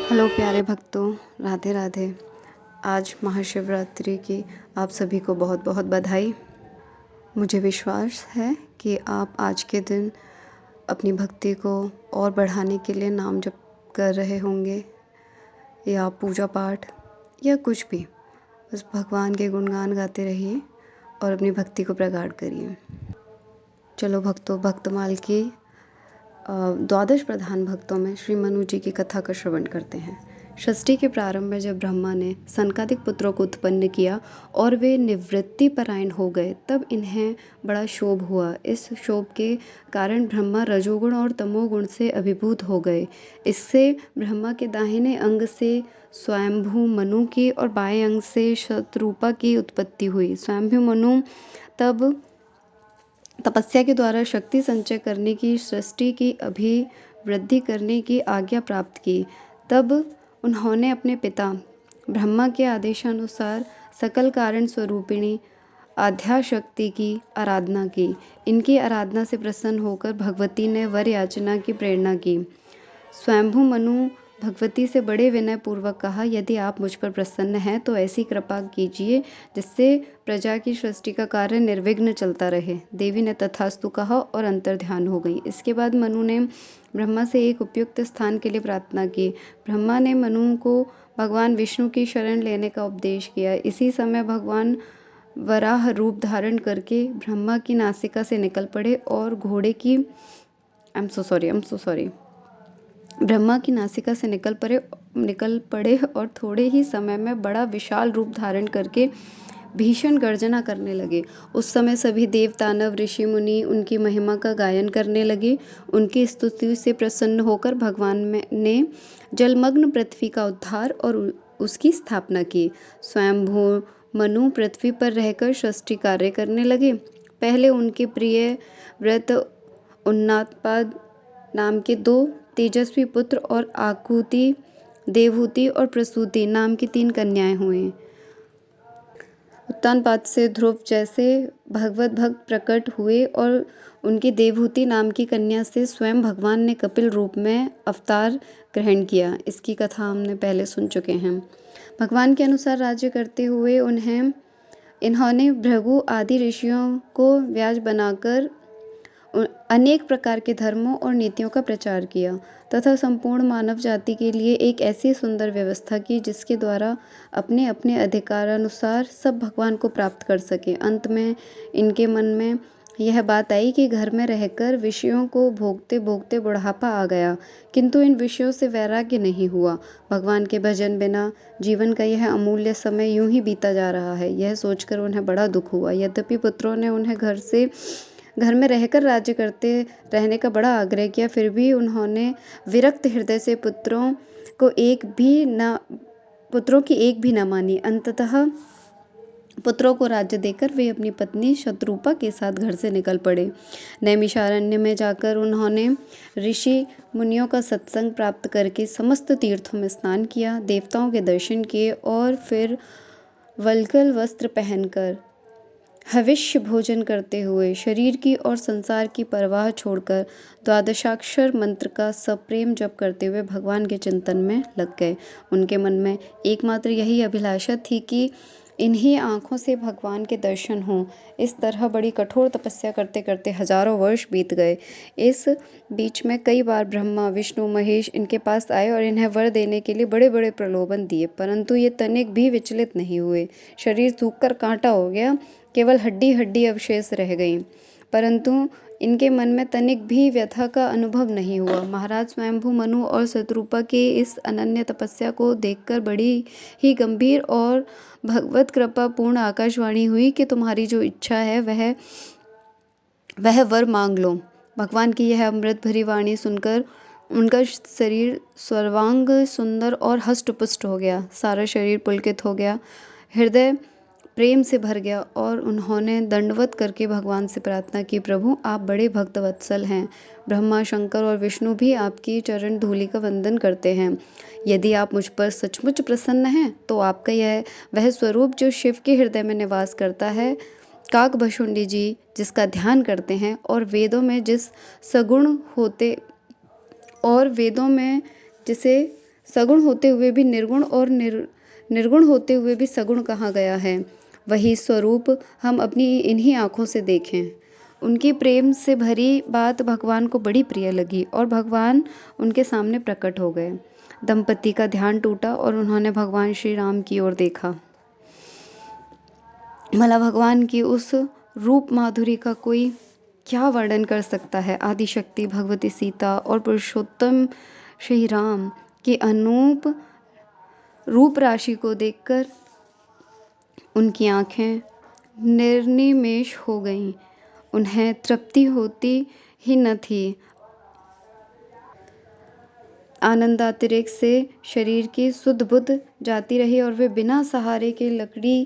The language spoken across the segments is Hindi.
हेलो प्यारे भक्तों, राधे राधे। आज महाशिवरात्रि की आप सभी को बहुत बहुत बधाई। मुझे विश्वास है कि आप आज के दिन अपनी भक्ति को और बढ़ाने के लिए नाम जप कर रहे होंगे या पूजा पाठ या कुछ भी। बस भगवान के गुणगान गाते रहिए और अपनी भक्ति को प्रगाढ़ करिए। चलो भक्तों, भक्तमाल की द्वादश प्रधान भक्तों में श्री मनु जी की कथा का श्रवण करते हैं। षष्ठी के प्रारंभ में जब ब्रह्मा ने सनकादिक पुत्रों को उत्पन्न किया और वे निवृत्ति परायण हो गए, तब इन्हें बड़ा शोभ हुआ। इस शोभ के कारण ब्रह्मा रजोगुण और तमोगुण से अभिभूत हो गए। इससे ब्रह्मा के दाहिने अंग से स्वयंभू मनु की और बाएं अंग से शतरूपा की उत्पत्ति हुई। स्वयंभू मनु तब तपस्या के द्वारा शक्ति संचय करने की, सृष्टि की अभिवृद्धि करने की आज्ञा प्राप्त की। तब उन्होंने अपने पिता ब्रह्मा के आदेशानुसार सकल कारण स्वरूपिणी आद्याशक्ति की आराधना की। इनकी आराधना से प्रसन्न होकर भगवती ने वर याचना की प्रेरणा की। स्वयंभू मनु भगवती से बड़े विनय पूर्वक कहा, यदि आप मुझ पर प्रसन्न हैं तो ऐसी कृपा कीजिए जिससे प्रजा की सृष्टि का कार्य निर्विघ्न चलता रहे। देवी ने तथास्तु कहा और अंतर्ध्यान हो गई। इसके बाद मनु ने ब्रह्मा से एक उपयुक्त स्थान के लिए प्रार्थना की। ब्रह्मा ने मनु को भगवान विष्णु की शरण लेने का उपदेश किया। इसी समय भगवान वराह रूप धारण करके ब्रह्मा की नासिका से निकल पड़े और घोड़े की ब्रह्मा की नासिका से निकल पड़े और थोड़े ही समय में बड़ा विशाल रूप धारण करके भीषण गर्जना करने लगे। उस समय सभी देव, दानव, ऋषि मुनि उनकी महिमा का गायन करने लगे। उनकी स्तुति से प्रसन्न होकर भगवान ने जलमग्न पृथ्वी का उद्धार और उसकी स्थापना की। स्वयंभू मनु पृथ्वी पर रहकर सृष्टि कार्य करने लगे। पहले उनके प्रिय व्रत उन्नातपाद नाम के 2 तेजस्वी पुत्र और आकुति, देवहूति और प्रसूति नाम की 3 कन्याएं हुई। उत्तानपाद से ध्रुव जैसे भगवत भक्त प्रकट हुए और उनकी देवहूति नाम की कन्या से स्वयं भगवान ने कपिल रूप में अवतार ग्रहण किया। इसकी कथा हमने पहले सुन चुके हैं। भगवान के अनुसार राज्य करते हुए इन्होंने भृगु आदि ऋषियों को व्याज बनाकर अनेक प्रकार के धर्मों और नीतियों का प्रचार किया तथा संपूर्ण मानव जाति के लिए एक ऐसी सुंदर व्यवस्था की जिसके द्वारा अपने अपने अधिकारानुसार सब भगवान को प्राप्त कर सके। अंत में इनके मन में यह बात आई कि घर में रहकर विषयों को भोगते भोगते बुढ़ापा आ गया, किंतु इन विषयों से वैराग्य नहीं हुआ। भगवान के भजन बिना जीवन का यह अमूल्य समय यूं ही बीता जा रहा है, यह सोचकर उन्हें बड़ा दुख हुआ। यद्यपि पुत्रों ने उन्हें घर में रहकर राज्य करते रहने का बड़ा आग्रह किया, फिर भी उन्होंने विरक्त हृदय से पुत्रों की एक भी न मानी। अंततः पुत्रों को राज्य देकर वे अपनी पत्नी शतरूपा के साथ घर से निकल पड़े। नैमिषारण्य में जाकर उन्होंने ऋषि मुनियों का सत्संग प्राप्त करके समस्त तीर्थों में स्नान किया, देवताओं के दर्शन किए और फिर वल्कल वस्त्र पहनकर हविष्य भोजन करते हुए शरीर की और संसार की परवाह छोड़कर द्वादशाक्षर मंत्र का सप्रेम जप करते हुए भगवान के चिंतन में लग गए। उनके मन में एकमात्र यही अभिलाषा थी कि इन्हीं आँखों से भगवान के दर्शन हों। इस तरह बड़ी कठोर तपस्या करते करते हजारों वर्ष बीत गए। इस बीच में कई बार ब्रह्मा, विष्णु, महेश इनके पास आए और इन्हें वर देने के लिए बड़े बड़े प्रलोभन दिए, परंतु ये तनिक भी विचलित नहीं हुए। शरीर सूखकर कांटा हो गया, केवल हड्डी हड्डी अवशेष रह गई, परंतु इनके मन में तनिक भी व्यथा का अनुभव नहीं हुआ। महाराज स्वयंभू मनु और शतरूपा के इस अनन्य तपस्या को देखकर बड़ी ही गंभीर और भगवत कृपा पूर्ण आकाशवाणी हुई कि तुम्हारी जो इच्छा है वह वर मांग लो। भगवान की यह अमृत भरी वाणी सुनकर उनका शरीर सर्वांग सुंदर और हष्ट-पुष्ट हो गया, सारा शरीर पुलकित हो गया, हृदय प्रेम से भर गया और उन्होंने दंडवत करके भगवान से प्रार्थना की, प्रभु आप बड़े भक्त वत्सल हैं। ब्रह्मा, शंकर और विष्णु भी आपकी चरण धूलि का वंदन करते हैं। यदि आप मुझ पर सचमुच प्रसन्न हैं तो आपका यह वह स्वरूप जो शिव के हृदय में निवास करता है, काकभशुंडी जी जिसका ध्यान करते हैं और वेदों में जिसे सगुण होते हुए भी निर्गुण और निर्गुण होते हुए भी सगुण कहा गया है। वही स्वरूप हम अपनी इन्हीं आँखों से देखें। उनकी प्रेम से भरी बात भगवान को बड़ी प्रिय लगी और भगवान उनके सामने प्रकट हो गए। दंपति का ध्यान टूटा और उन्होंने भगवान श्री राम की ओर देखा। भला भगवान की उस रूप माधुरी का कोई क्या वर्णन कर सकता है। आदिशक्ति भगवती सीता और पुरुषोत्तम श्री राम की अनूप रूप राशि को देखकर उनकी आंखें निर्निमेष हो गईं। उन्हें तृप्ति होती ही न थी। आनंदातिरेक से शरीर की सुध बुध जाती रही और वे बिना सहारे के लकड़ी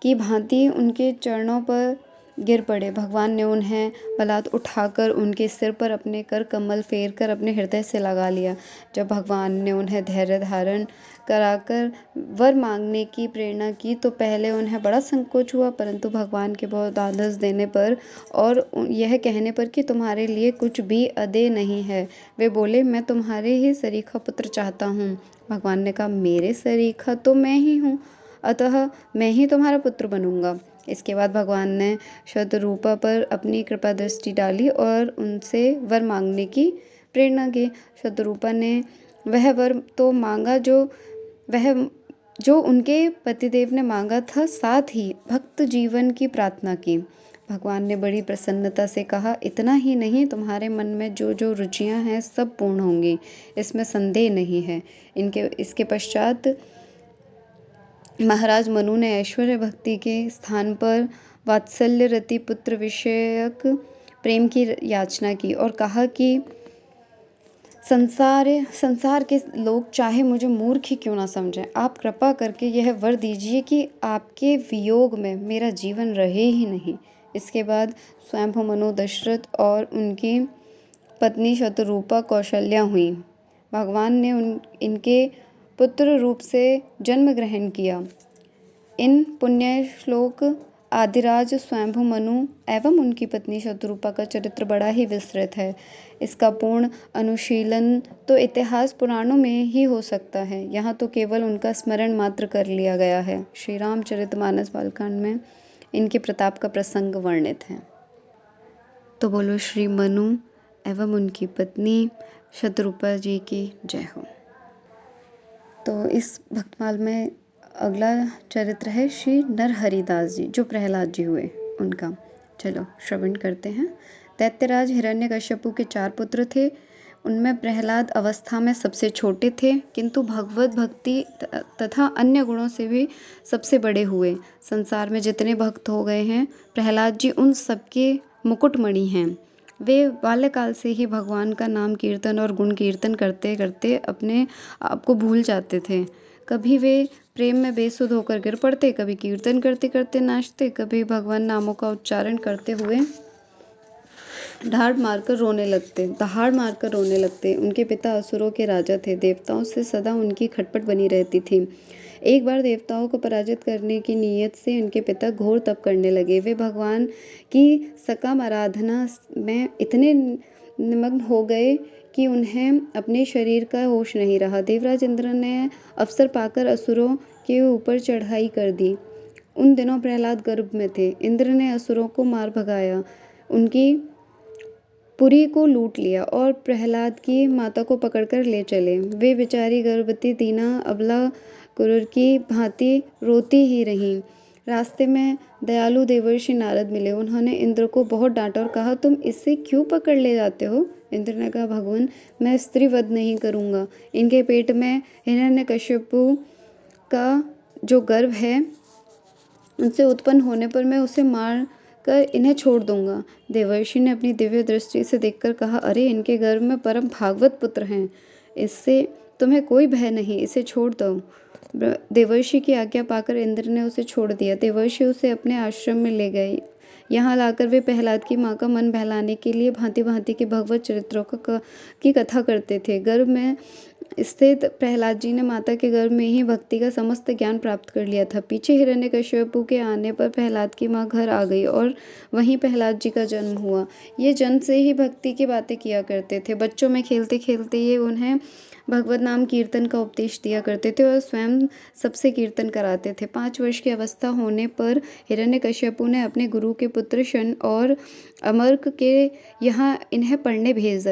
की भांति उनके चरणों पर गिर पड़े। भगवान ने उन्हें बलात् उठाकर उनके सिर पर अपने कर कमल फेर कर अपने हृदय से लगा लिया। जब भगवान ने उन्हें धैर्य धारण कराकर वर मांगने की प्रेरणा की तो पहले उन्हें बड़ा संकोच हुआ, परंतु भगवान के बहुत आदेश देने पर और यह कहने पर कि तुम्हारे लिए कुछ भी अदेय नहीं है, वे बोले, मैं तुम्हारे ही सरीखा पुत्र चाहता हूँ। भगवान ने कहा, मेरे सरीखा तो मैं ही हूँ, अतः मैं ही तुम्हारा पुत्र बनूंगा। इसके बाद भगवान ने शतरूपा पर अपनी कृपा दृष्टि डाली और उनसे वर मांगने की प्रेरणा की। शतरूपा ने वह वर तो मांगा जो उनके पतिदेव ने मांगा था, साथ ही भक्त जीवन की प्रार्थना की। भगवान ने बड़ी प्रसन्नता से कहा, इतना ही नहीं, तुम्हारे मन में जो जो रुचियां हैं सब पूर्ण होंगी, इसमें संदेह नहीं है। इसके पश्चात महाराज मनु ने ऐश्वर्य भक्ति के स्थान पर वात्सल्य रति पुत्र विषयक प्रेम की याचना की और कहा कि संसार के लोग चाहे मुझे मूर्ख ही क्यों ना समझें, आप कृपा करके यह वर दीजिए कि आपके वियोग में मेरा जीवन रहे ही नहीं। इसके बाद स्वयं मनु दशरथ और उनकी पत्नी शतरूपा कौशल्या हुई। भगवान ने इनके पुत्र रूप से जन्म ग्रहण किया। इन पुण्य श्लोक आदिराज स्वयंभु मनु एवं उनकी पत्नी शतरूपा का चरित्र बड़ा ही विस्तृत है। इसका पूर्ण अनुशीलन तो इतिहास पुराणों में ही हो सकता है, यहाँ तो केवल उनका स्मरण मात्र कर लिया गया है। श्री रामचरितमानस बालकांड में इनके प्रताप का प्रसंग वर्णित है। तो बोलो श्री मनु एवं उनकी पत्नी शतरूपा जी की जय हो। तो इस भक्तमाल में अगला चरित्र है श्री नरहरिदास जी, जो प्रहलाद जी हुए उनका। चलो श्रवण करते हैं। दैत्यराज हिरण्यकश्यपु के 4 पुत्र थे। उनमें प्रहलाद अवस्था में सबसे छोटे थे, किंतु भगवत भक्ति तथा अन्य गुणों से भी सबसे बड़े हुए। संसार में जितने भक्त हो गए हैं, प्रहलाद जी उन सबके मुकुटमणि हैं। वे बाल्यकाल से ही भगवान का नाम कीर्तन और गुण कीर्तन करते करते अपने आप को भूल जाते थे। कभी वे प्रेम में बेसुध होकर गिर पड़ते, कभी कीर्तन करते करते नाचते, कभी भगवान नामों का उच्चारण करते हुए दहाड़ मारकर रोने लगते। उनके पिता असुरों के राजा थे। देवताओं से सदा उनकी खटपट बनी रहती थी। एक बार देवताओं को पराजित करने की नीयत से उनके पिता घोर तप करने लगे। वे भगवान की सकाम आराधना में इतने निमग्न हो गए कि उन्हें अपने शरीर का होश नहीं रहा। देवराज इंद्र ने अवसर पाकर असुरों के ऊपर चढ़ाई कर दी। उन दिनों प्रहलाद गर्भ में थे। इंद्र ने असुरों को मार भगाया, उनकी पुरी को लूट लिया और प्रहलाद की माता को पकड़कर ले चले। वे बेचारी गर्भवती दीना अबला कुरूर की भांति रोती ही रहीं। रास्ते में दयालु देवर्षि नारद मिले। उन्होंने इंद्र को बहुत डांटा और कहा, तुम इसे क्यों पकड़ ले जाते हो? इंद्र ने कहा, भगवान, मैं स्त्री वध नहीं करूंगा। इनके पेट में हिरण्यकश्यपु का जो गर्भ है, उनसे उत्पन्न होने पर मैं उसे मार कर इन्हें छोड़ दूंगा। देवर्षि ने अपनी दिव्य दृष्टि से देखकर कहा, अरे, इनके गर्भ में परम भागवत पुत्र हैं, इससे तुम्हें कोई भय नहीं, इसे छोड़ दो। देवर्षि की आज्ञा पाकर इंद्र ने उसे छोड़ दिया। देवर्षि उसे अपने आश्रम में ले गए। यहाँ लाकर वे प्रहलाद की माँ का मन बहलाने के लिए भांति भांति के भगवत चरित्रों की कथा करते थे। गर्भ में स्थित प्रहलाद जी ने माता के गर्भ में ही भक्ति का समस्त ज्ञान प्राप्त कर लिया था। पीछे हिरण्यकश्यपु के आने पर प्रहलाद की माँ घर आ गई और वहीं प्रहलाद जी का जन्म हुआ। ये जन्म से ही भक्ति की बातें किया करते थे। बच्चों में खेलते खेलते ये उन्हें भगवत नाम कीर्तन का उपदेश दिया करते थे और स्वयं सबसे कीर्तन कराते थे। 5 वर्ष की अवस्था होने पर हिरण्यकश्यपु ने अपने गुरु के पुत्र शन और अमर्क के यहाँ इन्हें पढ़ने भेज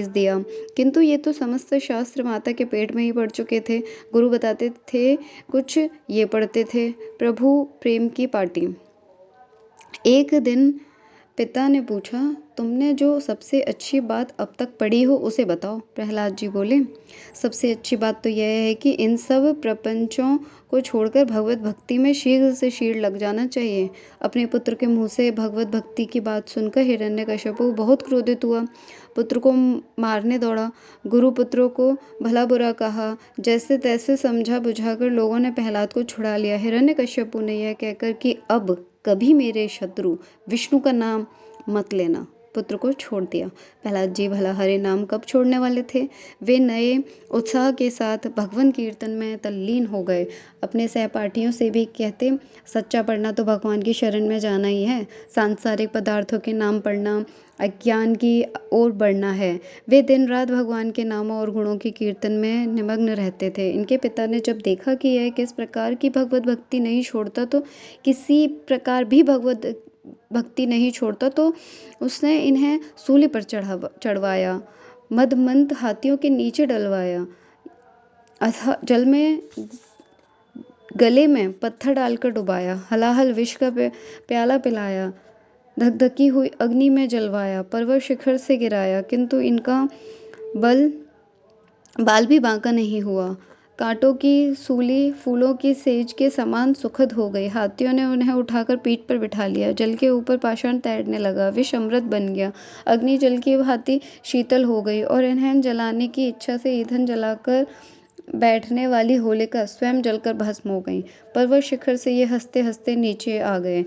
दिया, किंतु ये तो समस्त शास्त्र माता के पेट में ही पढ़ चुके थे। गुरु बताते थे कुछ, ये पढ़ते थे प्रभु प्रेम की पाटी। एक दिन पिता ने पूछा, तुमने जो सबसे अच्छी बात अब तक पढ़ी हो उसे बताओ। प्रहलाद जी बोले, सबसे अच्छी बात तो यह है कि इन सब प्रपंचों को छोड़कर भगवत भक्ति में शीघ्र से शीघ्र लग जाना चाहिए। अपने पुत्र के मुंह से भगवत भक्ति की बात सुनकर हिरण्यकश्यपु बहुत क्रोधित हुआ, पुत्र को मारने दौड़ा। गुरु पुत्रों को भला बुरा कहा, जैसे तैसे समझा बुझाकर लोगों ने प्रहलाद को छुड़ा लिया। हिरण्यकश्यपु ने यह कहकर कि अब कभी मेरे शत्रु विष्णु का नाम मत लेना, पुत्र को छोड़ दिया। प्रहलाद जी भला हरे नाम कब छोड़ने वाले थे। वे नए उत्साह के साथ भगवान कीर्तन में तल्लीन हो गए। अपने सहपाठियों से भी कहते, सच्चा पढ़ना तो भगवान की शरण में जाना ही है, सांसारिक पदार्थों के नाम पढ़ना अज्ञान की ओर बढ़ना है। वे दिन रात भगवान के नामों और गुणों के कीर्तन में निमग्न रहते थे। इनके पिता ने जब देखा कि यह किस प्रकार की भगवत भक्ति नहीं छोड़ता तो किसी प्रकार भी भगवत भक्ति नहीं छोड़ता, तो उसने इन्हें सूली पर चढ़वाया, मदमंत हाथियों के नीचे डलवाया, अथवा जल में गले में पत्थर डालकर डुबाया, हलाहल विष का प्याला पिलाया, धकधकी हुई अग्नि में जलवाया, पर्वत शिखर से गिराया, किंतु इनका बाल भी बांका नहीं हुआ। कांटों की सूली फूलों की सेज के समान सुखद हो गई। हाथियों ने उन्हें उठाकर पीठ पर बिठा लिया। जल के ऊपर पाषाण तैरने लगा, विष अमृत बन गया। अग्नि जल की भांति शीतल हो गई और इन्हें जलाने की इच्छा से ईंधन जलाकर बैठने वाली होलिका स्वयं जलकर भस्म हो गई। पर्वत शिखर से ये हंसते हंसते नीचे आ गए।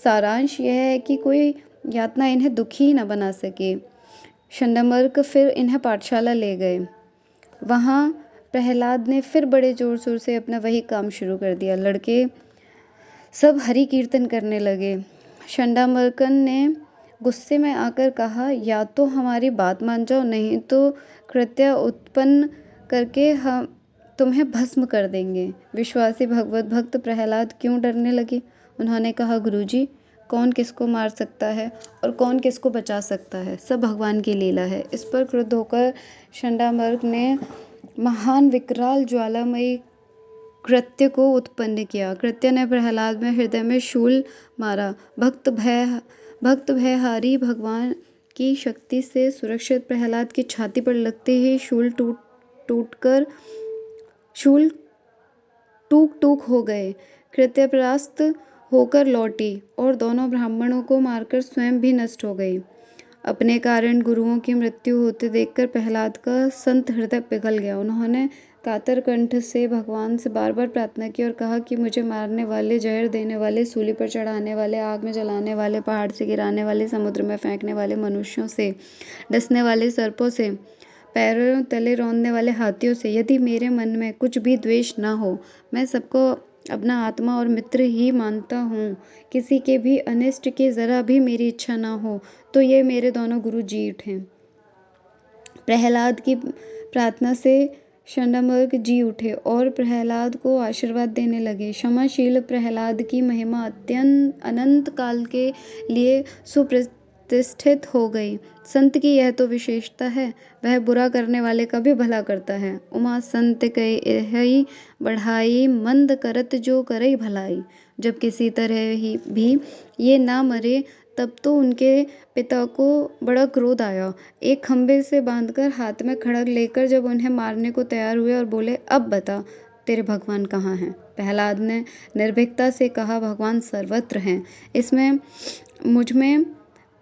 सारांश यह है कि कोई यातना इन्हें दुखी न बना सके। शंडमर्क फिर इन्हें पाठशाला ले गए। वहाँ प्रहलाद ने फिर बड़े जोर शोर से अपना वही काम शुरू कर दिया। लड़के सब हरि कीर्तन करने लगे। शंडामर्कन ने गुस्से में आकर कहा, या तो हमारी बात मान जाओ, नहीं तो कृत्य उत्पन्न करके हम तुम्हें भस्म कर देंगे। विश्वासी भगवत भक्त प्रहलाद क्यों डरने लगे। उन्होंने कहा, गुरुजी, कौन किसको मार सकता है और कौन किसको बचा सकता है, सब भगवान की लीला है। इस पर क्रुद्ध होकर शंडामर्क ने महान विकराल ज्वालामयी कृत्य को उत्पन्न किया। कृत्य ने प्रहलाद में हृदय में शूल मारा। भक्त भयहारी भगवान की शक्ति से सुरक्षित प्रहलाद की छाती पर लगते ही शूल टूक टूक हो गए। कृत्य परास्त होकर लौटी और दोनों ब्राह्मणों को मारकर स्वयं भी नष्ट हो गई। अपने कारण गुरुओं की मृत्यु होते देखकर प्रहलाद का संत हृदय पिघल गया। उन्होंने कातर कंठ से भगवान से बार बार प्रार्थना की और कहा कि मुझे मारने वाले, जहर देने वाले, सूली पर चढ़ाने वाले, आग में जलाने वाले, पहाड़ से गिराने वाले, समुद्र में फेंकने वाले, मनुष्यों से डसने वाले सर्पों से, पैरों तले रौंदने वाले हाथियों से यदि मेरे मन में कुछ भी द्वेष न हो, मैं सबको अपना आत्मा और मित्र ही मानता हूँ, किसी के भी अनिष्ट की जरा भी मेरी इच्छा न हो, तो ये मेरे दोनों गुरु जी उठे। प्रहलाद की प्रार्थना से शंडामर्क जी उठे और प्रहलाद को आशीर्वाद देने लगे। क्षमाशील प्रहलाद की महिमा अनंत काल के लिए सुप्रतिष्ठित हो गई। संत की यह तो विशेषता है, वह बुरा करने वाले का भी भला करता है। उमा संत कहि बढ़ाई, मंद करत जो करई भलाई। जब किसी तरह ही भी ये ना मरे, तब तो उनके पिता को बड़ा क्रोध आया। एक खंबे से बांधकर हाथ में खड़ग लेकर जब उन्हें मारने को तैयार हुए और बोले, अब बता तेरे भगवान कहाँ हैं। प्रहलाद ने निर्भीकता से कहा, भगवान सर्वत्र हैं, इसमें मुझ में,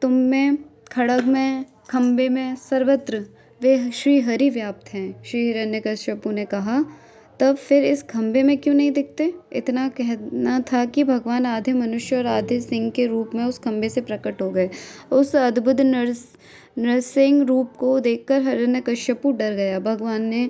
तुम में, खड़ग में, खंबे में, सर्वत्र वे श्री हरि व्याप्त हैं। श्री हिरण्यकश्यपु ने कहा, तब फिर इस खंबे में क्यों नहीं दिखते? इतना कहना था कि भगवान आधे मनुष्य और आधे सिंह के रूप में उस खंबे से प्रकट हो गए। उस अद्भुत नरसिंह रूप को देखकर हिरण्यकश्यपु डर गया। भगवान ने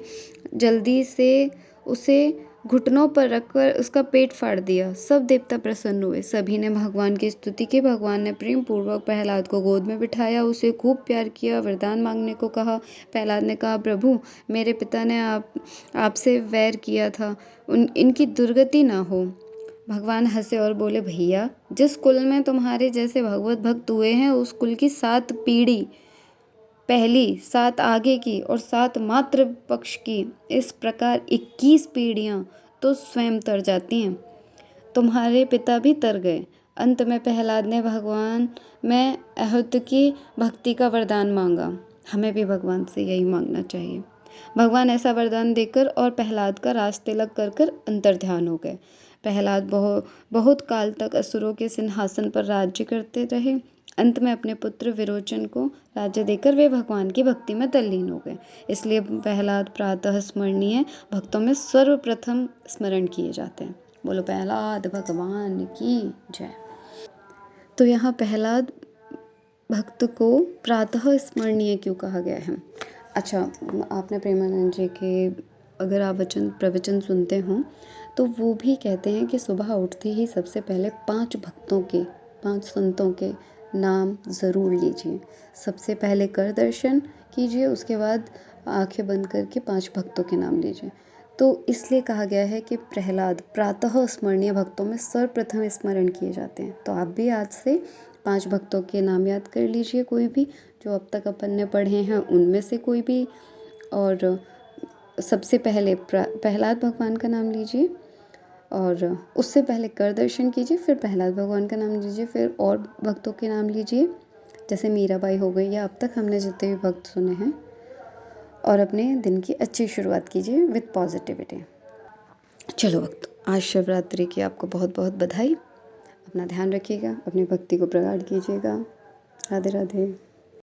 जल्दी से उसे घुटनों पर रखकर उसका पेट फाड़ दिया। सब देवता प्रसन्न हुए। सभी ने भगवान की स्तुति की। भगवान ने प्रेम पूर्वक प्रहलाद को गोद में बिठाया, उसे खूब प्यार किया, वरदान मांगने को कहा। प्रहलाद ने कहा, प्रभु, मेरे पिता ने आपसे वैर किया था, इनकी दुर्गति ना हो। भगवान हंसे और बोले, भैया, जिस कुल में तुम्हारे जैसे भगवत भक्त हुए हैं उस कुल की 7 पीढ़ी, पहली, 7 आगे की और 7 मातृ पक्ष की, इस प्रकार 21 पीढ़ियां तो स्वयं तर जाती हैं। तुम्हारे पिता भी तर गए। अंत में प्रहलाद ने भगवान में अहूत की भक्ति का वरदान मांगा। हमें भी भगवान से यही मांगना चाहिए। भगवान ऐसा वरदान देकर और प्रहलाद का राज तिलक कर कर अंतर्ध्यान हो गए। प्रहलाद बहुत काल तक असुरों के सिंहासन पर राज्य करते रहे। अंत में अपने पुत्र विरोचन को राज्य देकर वे भगवान की भक्ति में तल्लीन हो गए। इसलिए प्रहलाद प्रातः स्मरणीय भक्तों में सर्वप्रथम स्मरण किए जाते हैं। बोलो प्रहलाद भगवान की जय। तो यहाँ प्रहलाद भक्त को प्रातः स्मरणीय क्यों कहा गया है? अच्छा, आपने प्रेमानंद जी के अगर आप प्रवचन सुनते हों तो वो भी कहते हैं कि सुबह उठते ही सबसे पहले 5 भक्तों के, 5 संतों के नाम ज़रूर लीजिए। सबसे पहले कर दर्शन कीजिए, उसके बाद आंखें बंद करके 5 भक्तों के नाम लीजिए। तो इसलिए कहा गया है कि प्रहलाद प्रातः स्मरणीय भक्तों में सर्वप्रथम स्मरण किए जाते हैं। तो आप भी आज से 5 भक्तों के नाम याद कर लीजिए, कोई भी जो अब तक अपन ने पढ़े हैं उनमें से कोई भी। और सबसे पहले प्रहलाद भगवान का नाम लीजिए और उससे पहले कर दर्शन कीजिए, फिर प्रहलाद भगवान का नाम लीजिए, फिर और भक्तों के नाम लीजिए, जैसे मीराबाई हो गई, या अब तक हमने जितने भी भक्त सुने हैं, और अपने दिन की अच्छी शुरुआत कीजिए विद पॉजिटिविटी। चलो भक्त, आज शिवरात्रि की आपको बहुत बहुत बधाई। अपना ध्यान रखिएगा, अपनी भक्ति को प्रगाढ़ कीजिएगा। राधे राधे।